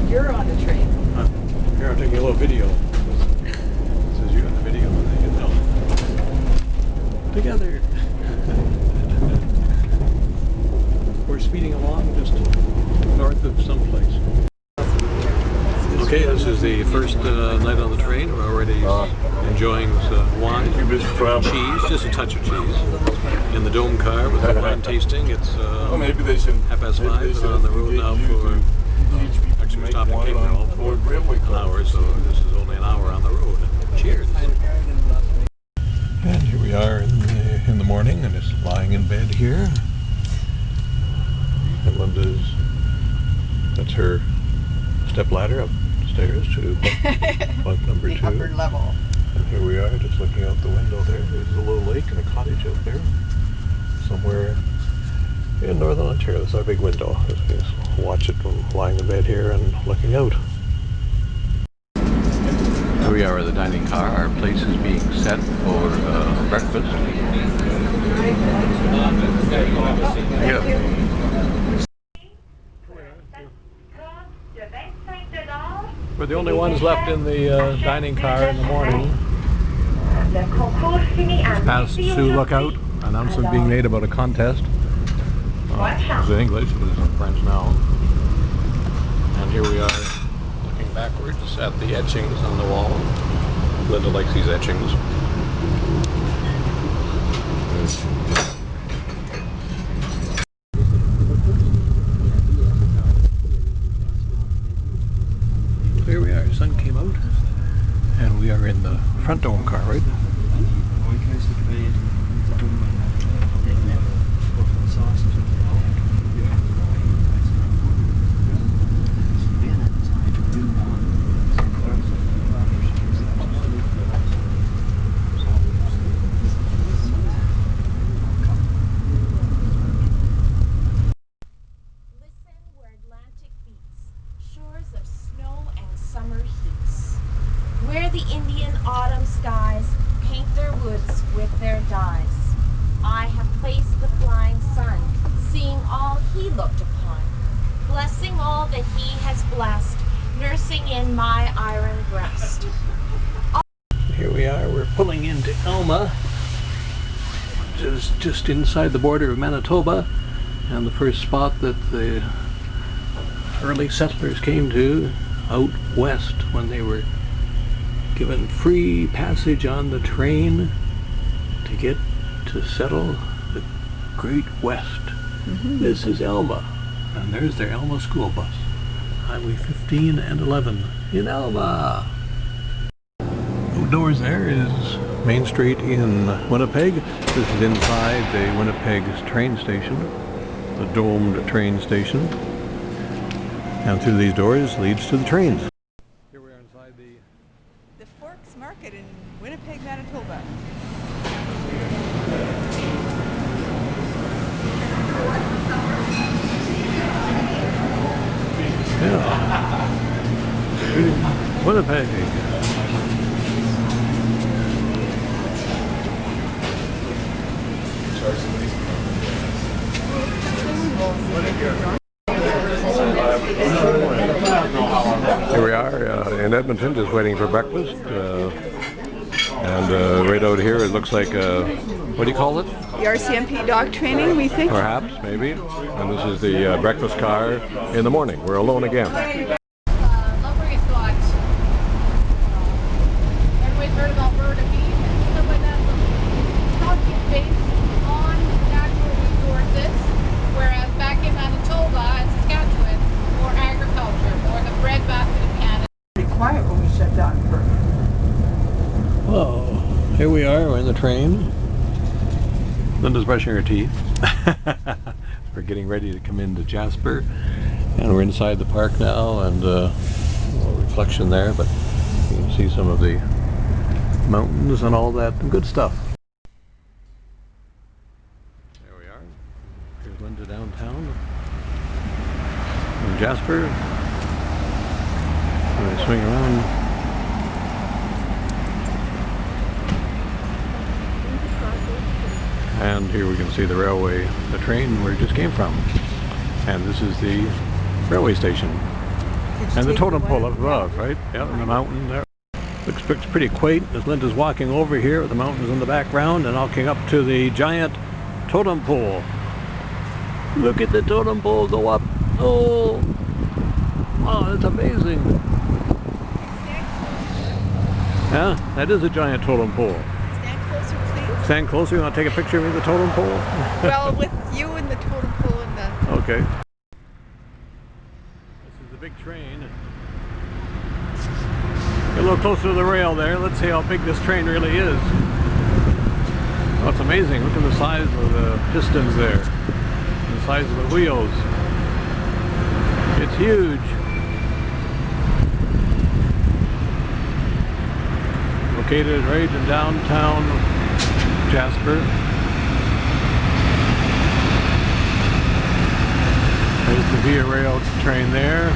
You're on the train. Here, I'm taking a little video. It says you're in the video and they get down. Together. We're speeding along just north of someplace. Okay, this is the first night on the train. We're already enjoying this wine, cheese, just a touch of cheese, in the dome car with the wine tasting. It's maybe they should, 5:30, and on the road now for actually we're stopping Cape Town for an hour, so this is only an hour on the road. Cheers. And here we are in the morning, and it's lying in bed here. And Linda's, that's her step ladder upstairs to bunk number 2. The upper level. And here we are, just looking out the window there. There's a little lake and a cottage out there, somewhere in northern Ontario. That's our big window. Just watch it lying in bed here and looking out. Here we are at the dining car. Our place is being set for breakfast. Yeah. We're the only ones left in the dining car in the morning. Past Sioux Lookout, announcement being made about a contest. It's in English, it is in French now. And here we are looking backwards at the etchings on the wall. Linda likes these etchings. Here we are, the sun came out, and we are in the front dome car, right? Where the Indian autumn skies paint their woods with their dyes. I have placed the flying sun, seeing all he looked upon, blessing all that he has blessed, nursing in my iron breast. Here we are, we're pulling into Alma, which is just inside the border of Manitoba, and the first spot that the early settlers came to out west when they were given free passage on the train to get to settle the Great West. This is Alma, and there's their Alma school bus. Highway 15 and 11 in Alma. Outdoors there is Main Street in Winnipeg. This is inside the Winnipeg train station, the domed train station. And through these doors leads to the trains. Here we are inside the Forks Market in Winnipeg, Manitoba. Yeah. Winnipeg. Here we are in Edmonton, just waiting for breakfast. And right out here, it looks like, what do you call it? The RCMP dog training, we think. Perhaps, maybe. And this is the breakfast car in the morning. We're alone again. Everybody's heard about bird and bees and stuff like that. So it's based on natural resources, whereas back in Manitoba and Saskatchewan, more agriculture, more the breadbasket of Canada. Pretty quiet when we shut down for. Well, here we are, we're in the train. Linda's brushing her teeth. We're getting ready to come into Jasper, and we're inside the park now, and a little reflection there, but you can see some of the mountains and all that good stuff. There we are. Here's Linda downtown in Jasper. And I swing around. And here we can see the railway, the train where it just came from. And this is the railway station. And the totem pole up above, right? Yeah, and the mountain there. Looks pretty quaint as Linda's walking over here with the mountains in the background and walking up to the giant totem pole. Look at the totem pole go up. Oh, wow, that's amazing. Yeah, that is a giant totem pole. Stand closer, please. Stand closer. You want to take a picture of me with the totem pole? Well, with you and the totem pole and the... Okay. This is the big train. Get a little closer to the rail there. Let's see how big this train really is. Oh, it's amazing. Look at the size of the pistons there. The size of the wheels. It's huge. Located right in downtown Jasper. There's the Via Rail train there.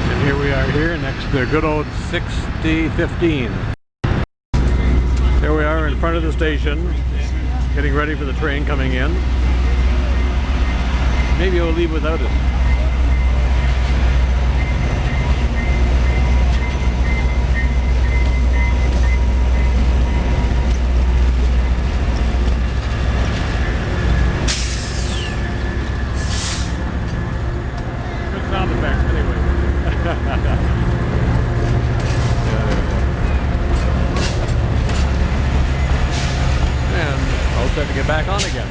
And here we are here next to the good old 6015. There we are in front of the station, getting ready for the train coming in. Maybe we'll leave without it. Good sound effects anyway. And I'll start to get back on again.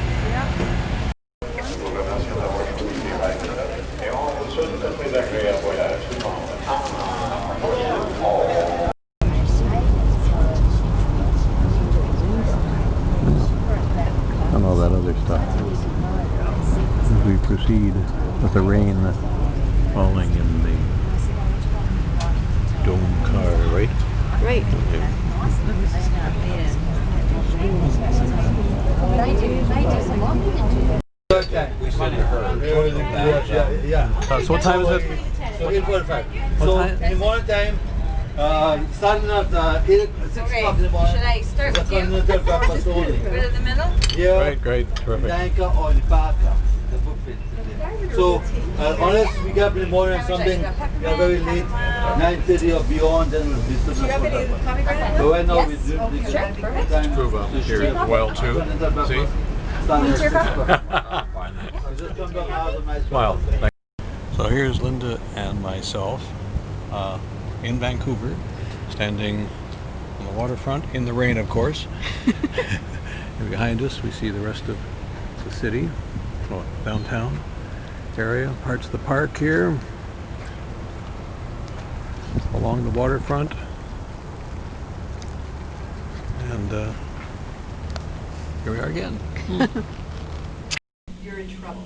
And all that other stuff as we proceed with the rain falling in the dome car, right? Right. So what time is it? So 8:45. What So time? in the morning time, starting at 6 o'clock in the morning. Should I start with you? Continental breakfast only. Right in the middle? Yeah. Great, terrific. Danka or the Baka, the buffet. So unless we get up in the morning or something, we are very late, 9:30 or beyond, then we'll be still. Do you have any pomegranate? So right now we do Okay. the Sure. time. Prove here as well too. See? Starting at 6 o'clock. Just come down out of the nice Wow. So here's Linda and myself in Vancouver, standing on the waterfront, in the rain of course. And behind us we see the rest of the city, well, downtown area, parts of the park here, along the waterfront. And here we are again. You're in trouble.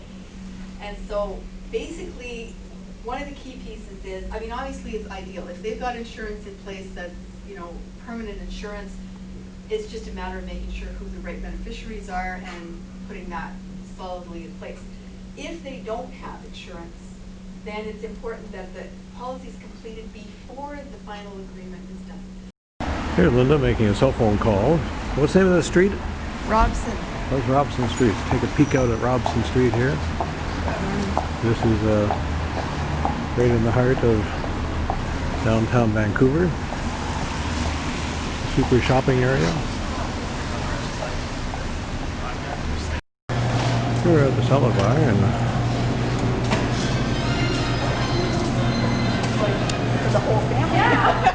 And so basically, one of the key pieces is, I mean, obviously it's ideal. If they've got insurance in place that's, permanent insurance, it's just a matter of making sure who the right beneficiaries are and putting that solidly in place. If they don't have insurance, then it's important that the policy is completed before the final agreement is done. Here's Linda making a cell phone call. What's the name of the street? Robson. Where's Robson Street? Take a peek out at Robson Street here. This is right in the heart of downtown Vancouver. Super shopping area. Here we're at the Cellar Bar and The whole family.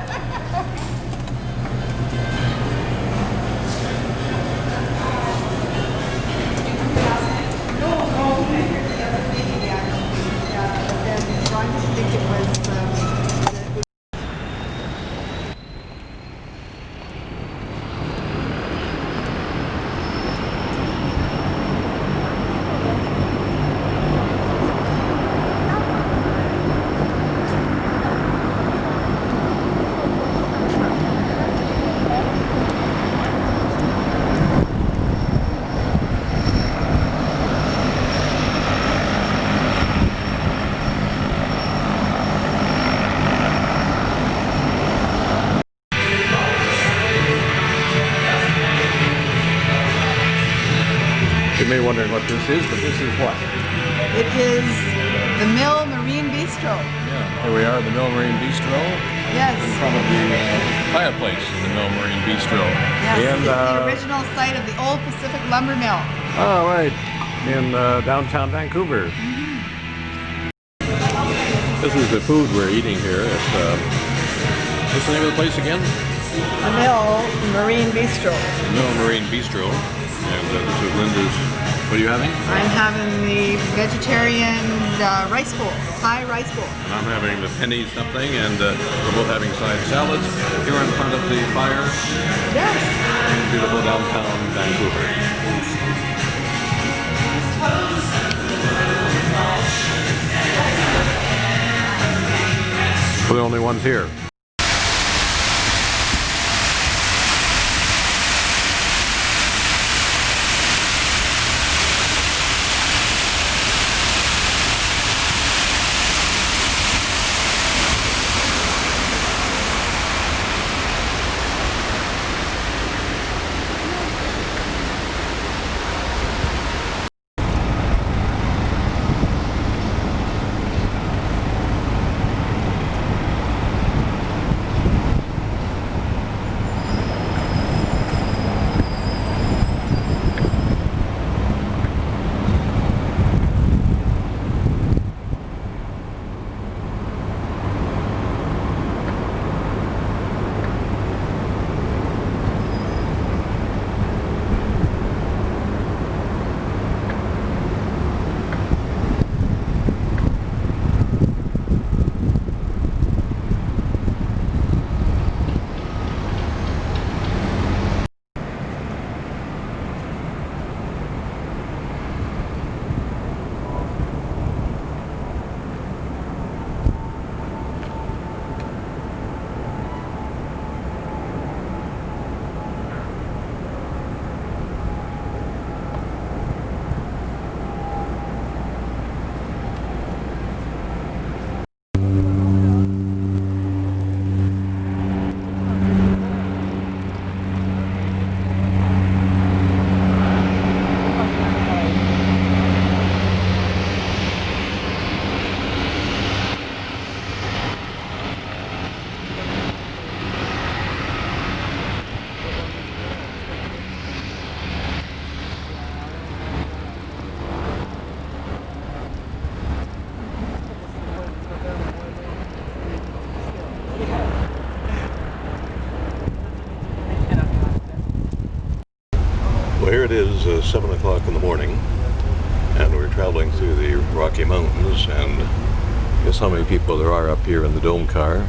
you may be wondering what this is, but this is what? It is The Mill Marine Bistro. Yeah, here we are at the Mill Marine Bistro. Yes. In front of the fireplace in the Mill Marine Bistro. Yes, And, it's the original site of the old Pacific Lumber Mill. oh, right. In downtown Vancouver. This is the food we're eating here at, what's the name of the place again? The Mill Marine Bistro. The Mill Marine Bistro. And this is Linda's, what are you having? I'm having the vegetarian rice bowl, Thai rice bowl. And I'm having the penny something, and we're both having side salads here in front of the fire. Yes. In beautiful downtown Vancouver. We're the only ones here. Well, here it is, 7 o'clock in the morning, and we're traveling through the Rocky Mountains, and guess how many people there are up here in the dome car.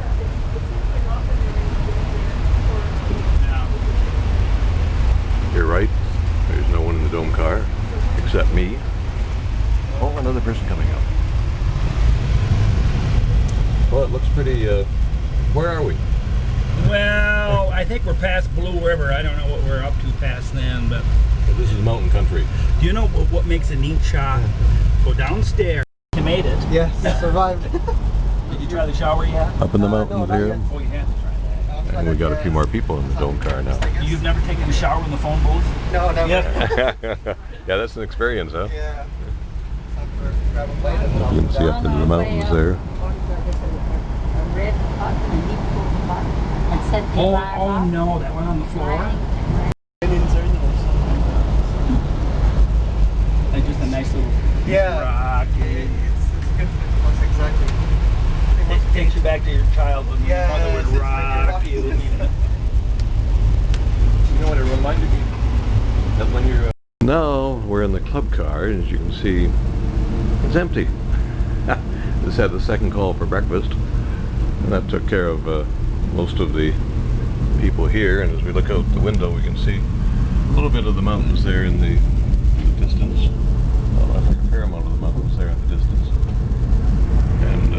You're right, there's no one in the dome car, except me. Oh, another person coming up. Well, it looks pretty, where are we? Well, I think we're past Blue River. I don't know what we're up to past then, but... This is mountain country. Do you know what makes a neat shot? Go downstairs. You made it. Yes, I survived. Did you try the shower yet? Up in the mountains here. Oh, you had to try that. And we got a few more people in the dome car now. You've never taken a shower in the phone booth? No, never. Yeah. Yeah, that's an experience, huh? Yeah. You can see up into the mountains there. Oh no, that one on the floor? Like just a nice little rock. It's good for us, exactly. It takes you back to your childhood when your mother would rock you. You know what it reminded me of when you're... Now we're in the club car, and as you can see, it's empty. This had the second call for breakfast, and that took care of most of the people here. And as we look out the window, we can see a little bit of the mountains there in the distance. Well, I think a fair amount of the mountains there in the distance. And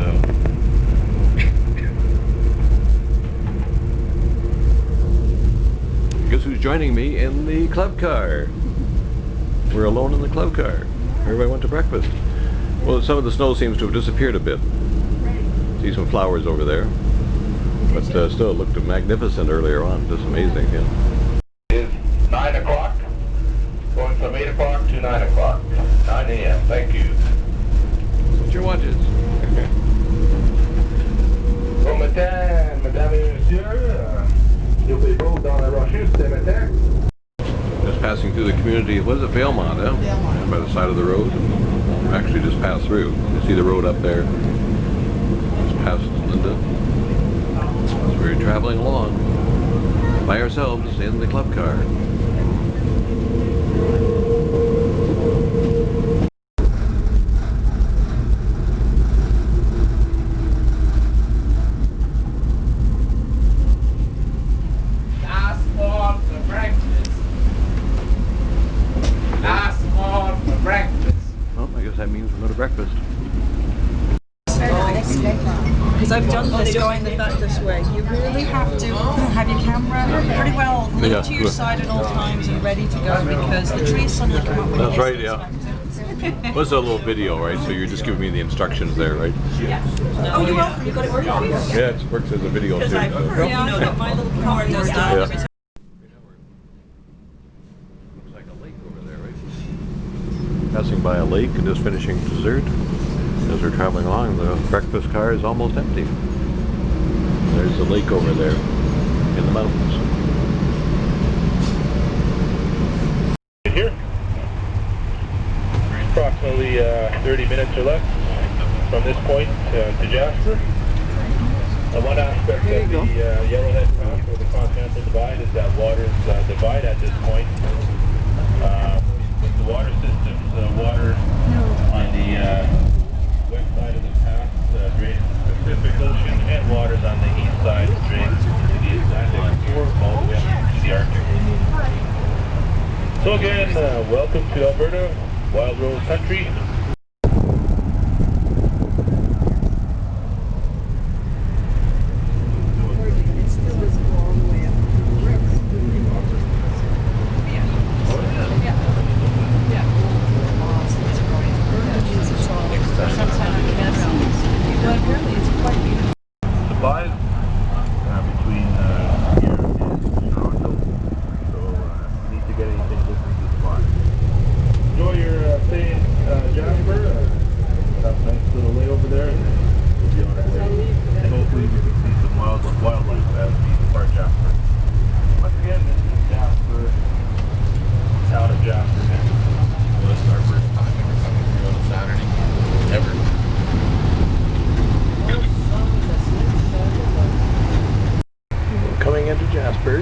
guess who's joining me in the club car? We're alone in the club car. Everybody went to breakfast. Well, some of the snow seems to have disappeared a bit. See some flowers over there. But still, it looked magnificent earlier on. Just amazing, yeah. It's 9 o'clock. Going from 8 o'clock to 9 o'clock. 9 a.m. Thank you. That's what your watch is. Just passing through the community, what is it, Valemont, huh? Valemont. By the side of the road. Actually just passed through. You see the road up there. Just past Linda. So we're traveling along by ourselves in the club car. Well, I guess that means we're going to breakfast. Because I've done this going this way. You really have to have your camera pretty well lit to your side at all times and ready to go because the trees suddenly come up with That's right, yeah. Well, it's a little video, right? So you're just giving me the instructions there, right? Yeah. Oh, you will? You got it working? Yeah, it works as a video too. Because I prefer, you know, that my little car does that every time. Looks like a lake over there, right? Passing by a lake and just finishing dessert. As we're traveling along, the breakfast car is almost empty. There's a lake over there in the mountains. Here, approximately 30 minutes or less from this point to Jasper. One aspect of the Yellowhead Pass or the Continental Divide is that waters divide at this point. With the water systems, water on the west side of the pass drains to the Pacific Ocean, and waters on the east side drains to the Atlantic or all the way up to the Arctic. So again, welcome to Alberta, Wild Rose Country. Supplies between here and Toronto, so need to get anything with me to supply. Enjoy your stay in Jasper. Have a nice little layover there, and then we'll be on our way. And hopefully we can see some wildlife as we depart Jasper. Once again, this is Jasper, town of Jasper. Well, this is our first time ever coming through on a Saturday, ever. Coming into Jasper.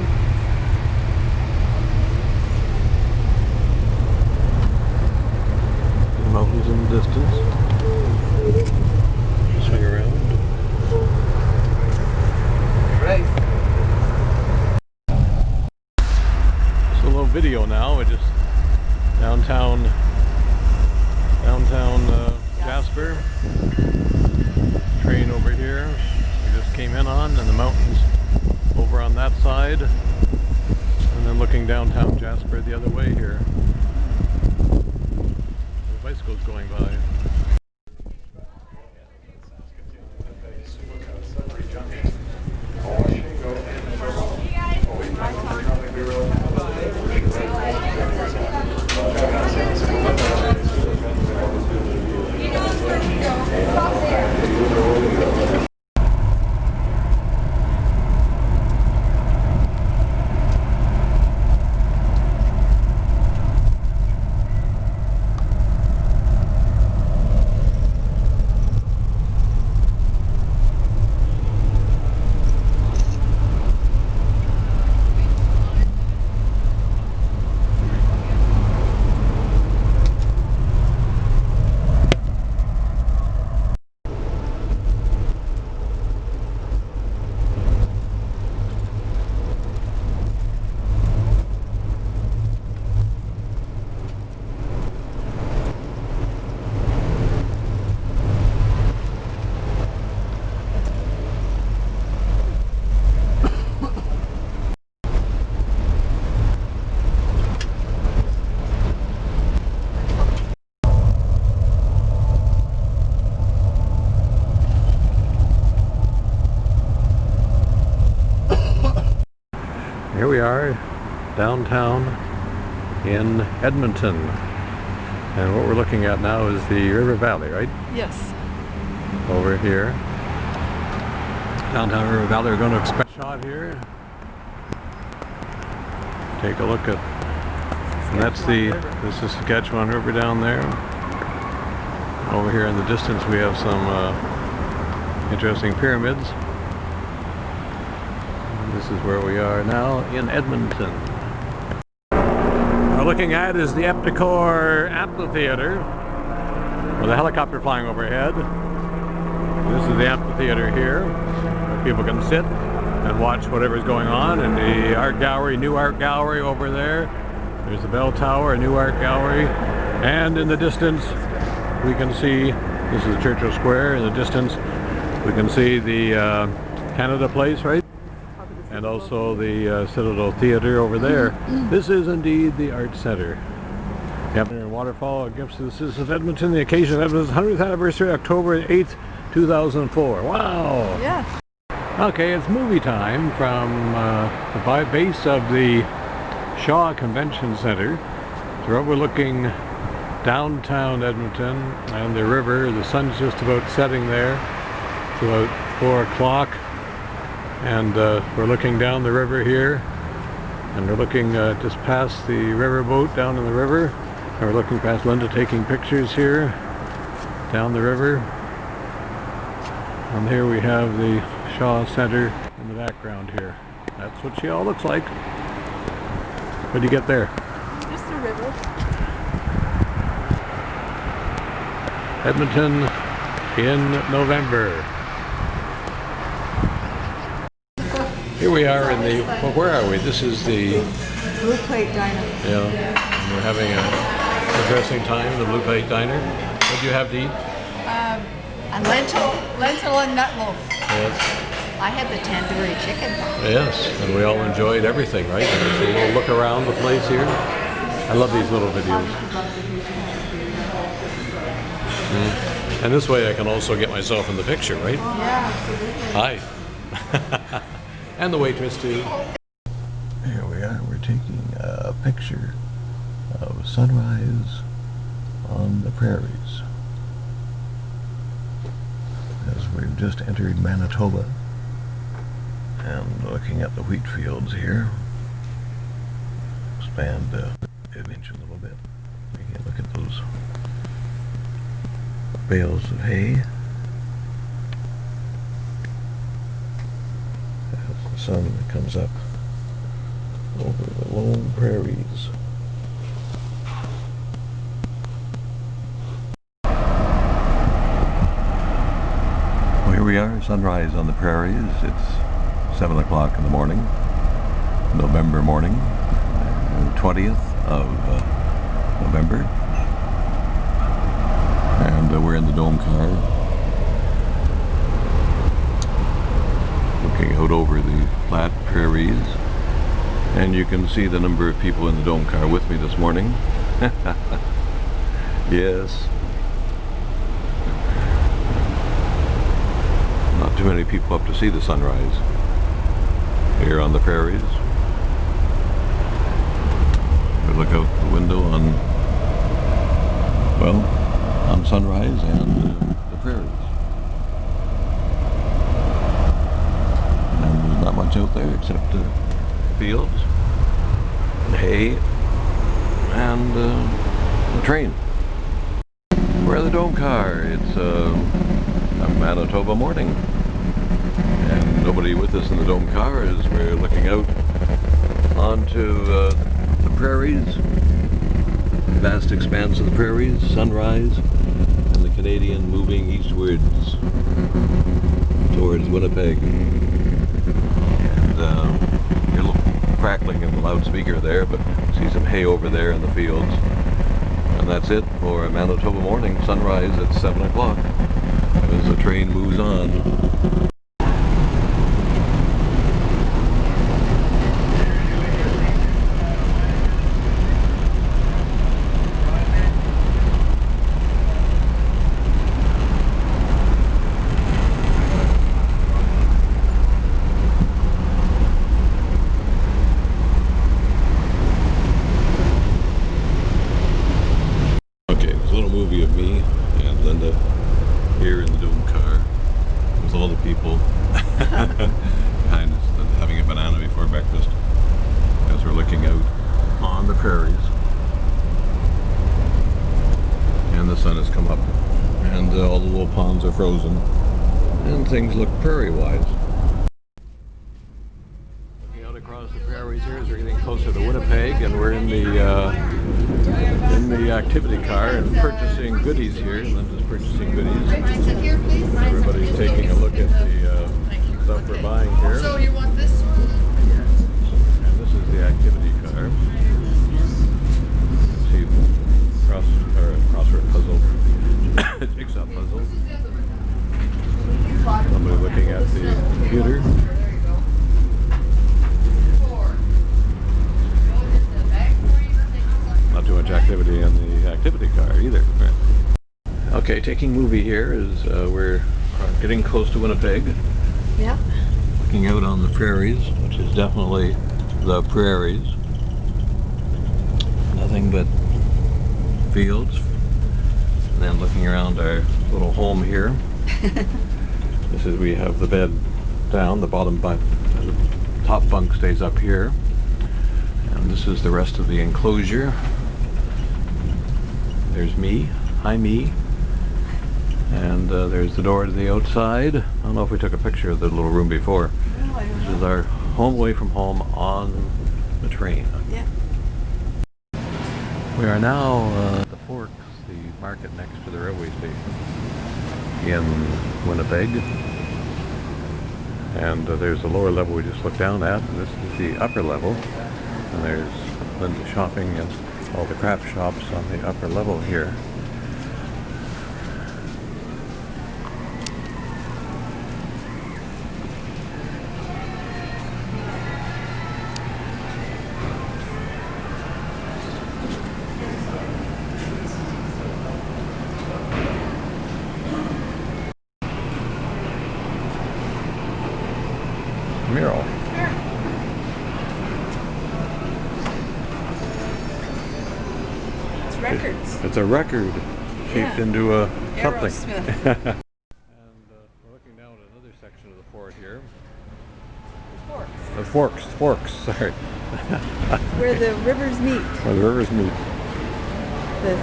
The mountains in the distance. Swing around. Right. Just a little video now. We're just downtown Jasper. Train over here. We just came in on, and the mountains over on that side, and then looking downtown Jasper the other way here. The bicycles going by. Here we are, downtown in Edmonton. And what we're looking at now is the river valley, right? Yes. Over here. Downtown River Valley, we're going to expect a shot here. take a look at, and that's this is Saskatchewan River down there. Over here in the distance we have some interesting pyramids. And this is where we are now in Edmonton. What we're looking at is the Epicor Amphitheater with a helicopter flying overhead. This is the amphitheater here, where people can sit and watch whatever's going on. And the art gallery, new art gallery over there. There's the bell tower, a new art gallery. And in the distance we can see, this is Churchill Square. In the distance we can see the Canada Place, right? And also the Citadel Theatre over there. This is indeed the Art Centre. Yep. Waterfall, gifts to the citizens of Edmonton, the occasion of Edmonton's 100th anniversary, October 8th, 2004. Wow! Yes. Okay, it's movie time from the base of the Shaw Convention Centre. So overlooking downtown Edmonton and the river. The sun's just about setting there. It's about 4 o'clock. And we're looking down the river here. And we're looking just past the riverboat down in the river. And we're looking past Linda taking pictures here down the river. And here we have the Shaw Centre in the background here. That's what she all looks like. What do you get there? Just a river. Edmonton in November. Here we are in the, well, where are we? This is the Blue Plate Diner. Yeah, and we're having an interesting time, the Blue Plate Diner. What do you have to eat? A lentil and nut loaf. Yes. I had the tandoori chicken. Yes, and we all enjoyed everything, right? So we'll look around the place here. I love these little videos. And this way I can also get myself in the picture, right? Yeah, absolutely. Hi. And the waitress too. Here we are, we're taking a picture of sunrise on the prairies. As we've just entered Manitoba and looking at the wheat fields here. Expand the image a little bit. We can look at those bales of hay. As the sun comes up over the lone prairies. Well, here we are, sunrise on the prairies. It's 7 o'clock in the morning, November morning, 20th of November. And we're in the dome car, looking out over the flat prairies, and you can see the number of people in the dome car with me this morning. Yes, not too many people up to see the sunrise here on the prairies. We look out the window on, well, on sunrise and the prairies. And there's not much out there except fields, and hay, and the train. We're in the dome car. It's a Manitoba morning. And nobody with us in the dome car as we're looking out onto the prairies. Vast expanse of the prairies, sunrise, and the Canadian moving eastwards towards Winnipeg. And you're a little crackling in the loudspeaker there, but see some hay over there in the fields. And that's it for a Manitoba morning, sunrise at 7 o'clock as the train moves on. Of me and Linda here in the dome car with all the people prairies. And the sun has come up, and all the little ponds are frozen, and things look prairie-wise. Looking out across the prairies here as we're getting closer to Winnipeg, and we're in the activity car and purchasing goodies here. Linda's purchasing goodies. Everybody's taking a look at the stuff we're buying here. So you want this one? And this is the activity car. See, crossword puzzle, jigsaw puzzle. Somebody looking at the computer. Not too much activity in the activity car either. Okay, taking movie here is we're getting close to Winnipeg. Yeah. Looking out on the prairies, which is definitely the prairies. Nothing but fields. And then looking around our little home here. This is, we have the bed down, the bottom bunk, the top bunk stays up here. And this is the rest of the enclosure. There's me. Hi, me. And there's the door to the outside. I don't know if we took a picture of the little room before. No, I don't know. This is our home away from home on the train. Yeah. We are now at the Forks, the market next to the railway station in Winnipeg. And there's the lower level we just looked down at, and this is the upper level. And there's Linda shopping and all the craft shops on the upper level here. Mural. It's records. It's a record shaped into a something. Aerosmith. And we're looking down at another section of the fort here. The forks, sorry. Where the rivers meet. Where the rivers meet.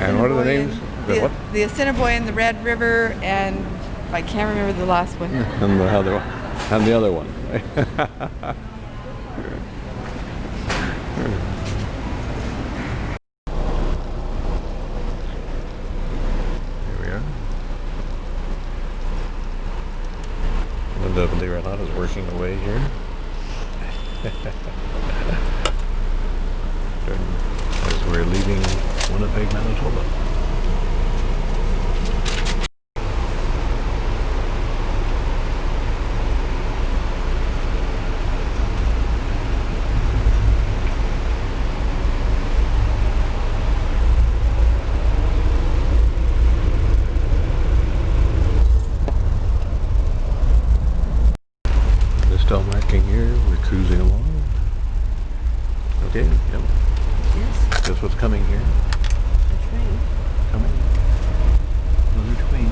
And what are the names? The Assiniboine, the Red River, and I can't remember the last one. And the other one. And the other one. Here we are. Linda, believe it or not, is working away here. As we're leaving Winnipeg, Manitoba. Still marking here, we're cruising along. Okay, yep. Yes. Guess what's coming here? A train. Coming. Another train.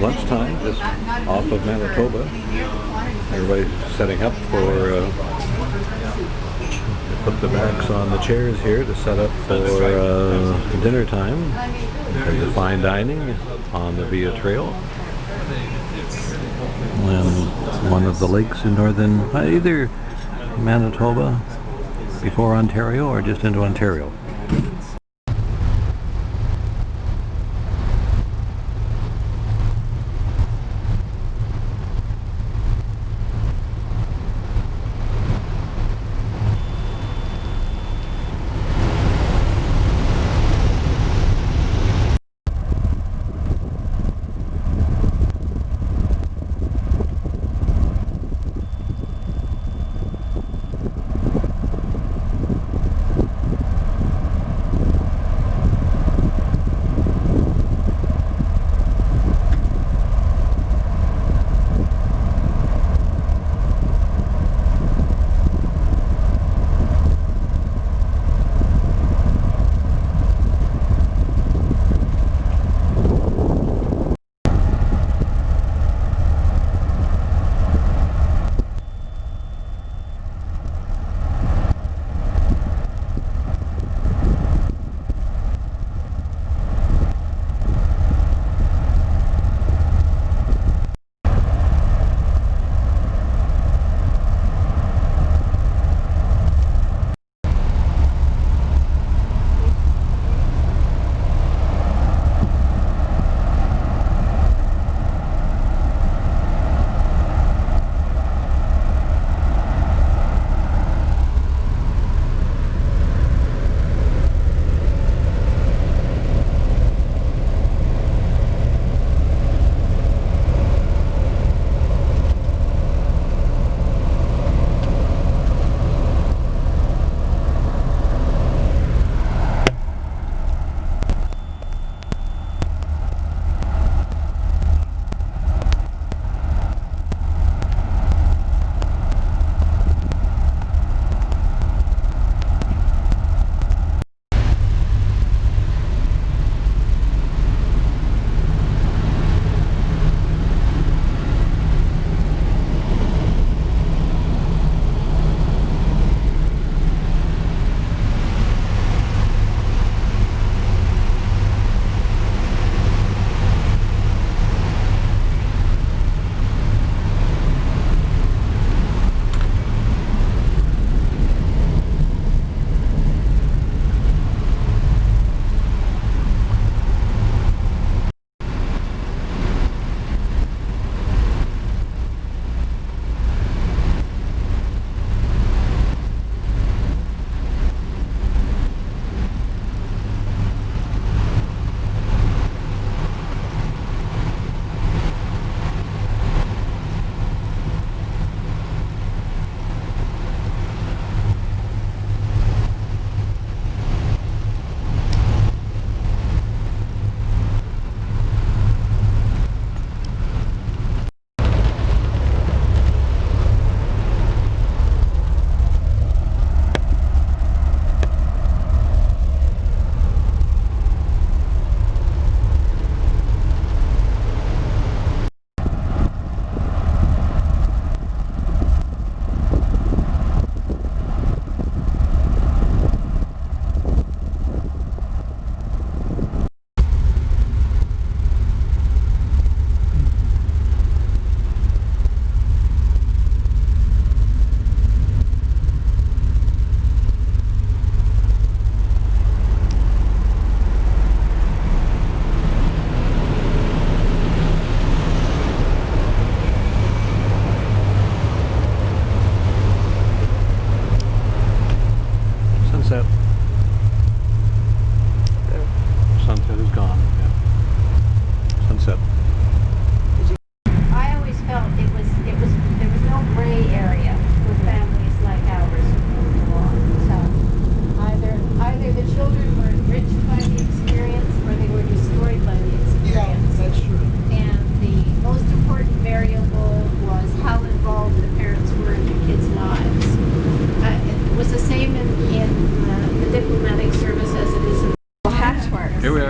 Lunchtime, just off of Manitoba. Everybody's setting up for put the backs on the chairs here to set up for dinner time. There's the fine dining on the Via Trail. And one of the lakes in northern, either Manitoba before Ontario or just into Ontario.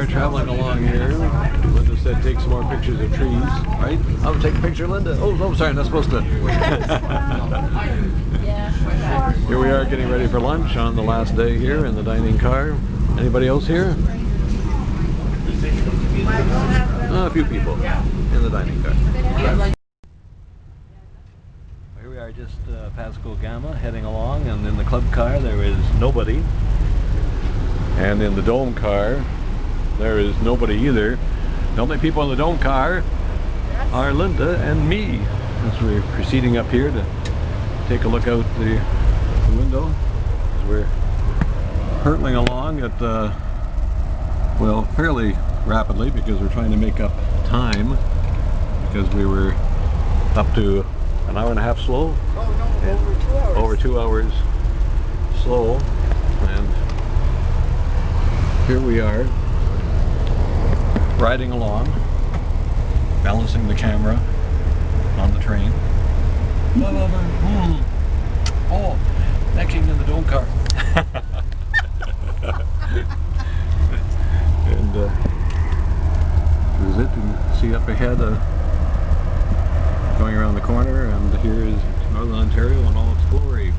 are traveling along here. Linda said take some more pictures of trees, right? I'll take a picture, Linda. Oh, sorry, I'm not supposed to. Here we are getting ready for lunch on the last day here in the dining car. Anybody else here? A few people in the dining car. Here we are just past Gama, heading along, and in the club car there is nobody. And in the dome car there is nobody either. The only people in the dome car are Linda and me, as we're proceeding up here to take a look out the window as we're hurtling along at well, fairly rapidly, because we're trying to make up time, because we were up to an hour and a half slow. Oh no, over 2 hours. Over 2 hours slow, and here we are riding along, balancing the camera on the train. Oh, necking in the dome car. And this is it. You can see up ahead going around the corner, and here is Northern Ontario in all its glory.